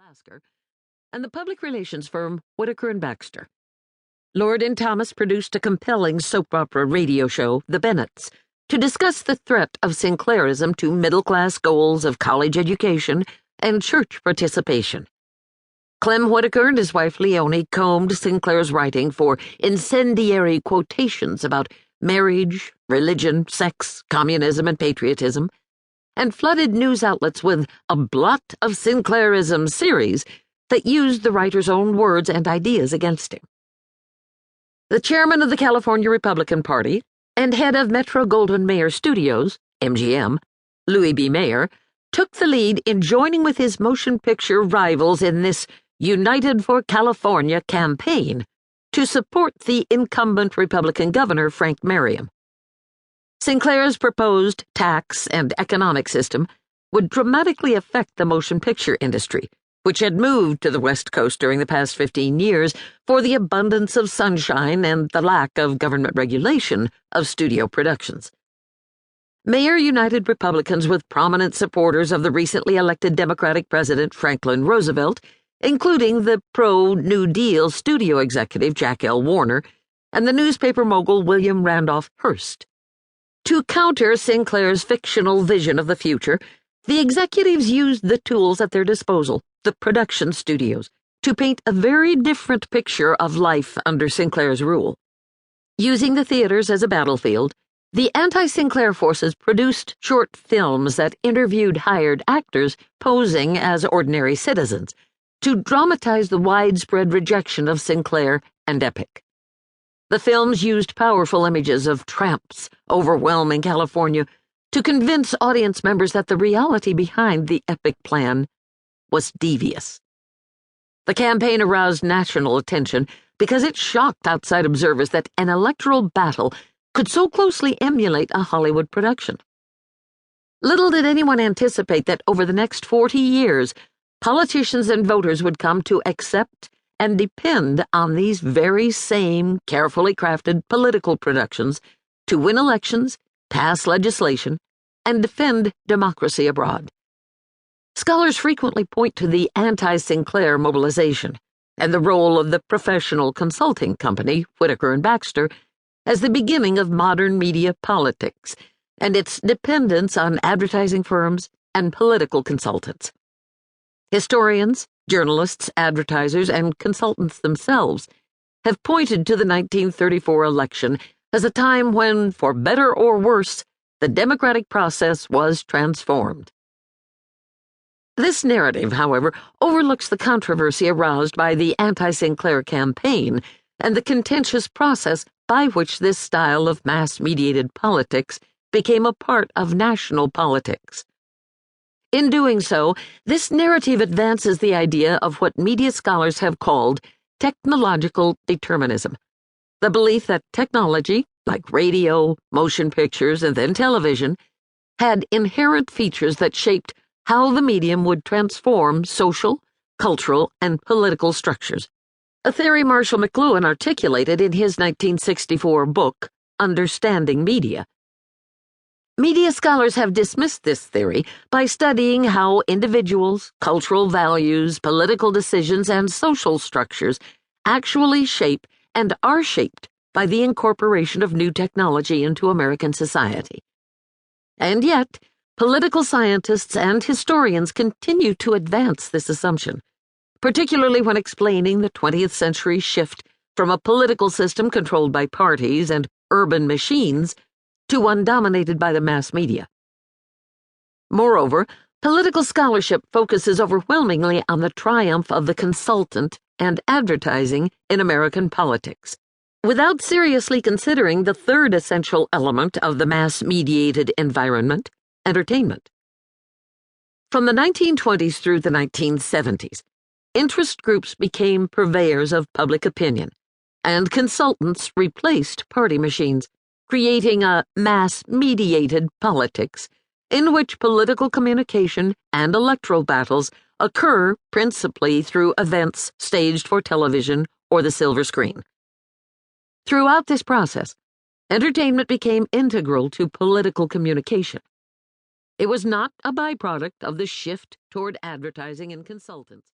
Lasker, and the public relations firm Whitaker and Baxter. Lord and Thomas produced a compelling soap opera radio show, The Bennets, to discuss the threat of Sinclairism to middle-class goals of college education and church participation. Clem Whitaker and his wife Leonie combed Sinclair's writing for incendiary quotations about marriage, religion, sex, communism, and patriotism, and flooded news outlets with a Blot of Sinclairism series that used the writer's own words and ideas against him. The chairman of the California Republican Party and head of Metro-Goldwyn-Mayer Studios, MGM, Louis B. Mayer, took the lead in joining with his motion picture rivals in this United for California campaign to support the incumbent Republican governor, Frank Merriam. Sinclair's proposed tax and economic system would dramatically affect the motion picture industry, which had moved to the West Coast during the past 15 years for the abundance of sunshine and the lack of government regulation of studio productions. Mayer united Republicans with prominent supporters of the recently elected Democratic President Franklin Roosevelt, including the pro-New Deal studio executive Jack L. Warner and the newspaper mogul William Randolph Hearst. To counter Sinclair's fictional vision of the future, the executives used the tools at their disposal, the production studios, to paint a very different picture of life under Sinclair's rule. Using the theaters as a battlefield, the anti-Sinclair forces produced short films that interviewed hired actors posing as ordinary citizens to dramatize the widespread rejection of Sinclair and Epic. The films used powerful images of tramps overwhelming California to convince audience members that the reality behind the Epic plan was devious. The campaign aroused national attention because it shocked outside observers that an electoral battle could so closely emulate a Hollywood production. Little did anyone anticipate that over the next 40 years, politicians and voters would come to accept and depend on these very same carefully crafted political productions to win elections, pass legislation, and defend democracy abroad. Scholars frequently point to the anti-Sinclair mobilization and the role of the professional consulting company, Whitaker and Baxter, as the beginning of modern media politics and its dependence on advertising firms and political consultants. Historians, journalists, advertisers, and consultants themselves have pointed to the 1934 election as a time when, for better or worse, the democratic process was transformed. This narrative, however, overlooks the controversy aroused by the anti-Sinclair campaign and the contentious process by which this style of mass-mediated politics became a part of national politics. In doing so, this narrative advances the idea of what media scholars have called technological determinism, the belief that technology, like radio, motion pictures, and then television, had inherent features that shaped how the medium would transform social, cultural, and political structures, a theory Marshall McLuhan articulated in his 1964 book, Understanding Media. Media scholars have dismissed this theory by studying how individuals, cultural values, political decisions, and social structures actually shape and are shaped by the incorporation of new technology into American society. And yet, political scientists and historians continue to advance this assumption, particularly when explaining the 20th century shift from a political system controlled by parties and urban machines to one dominated by the mass media. Moreover, political scholarship focuses overwhelmingly on the triumph of the consultant and advertising in American politics, without seriously considering the third essential element of the mass-mediated environment, entertainment. From the 1920s through the 1970s, interest groups became purveyors of public opinion, and consultants replaced party machines, creating a mass-mediated politics in which political communication and electoral battles occur principally through events staged for television or the silver screen. Throughout this process, entertainment became integral to political communication. It was not a byproduct of the shift toward advertising and consultants.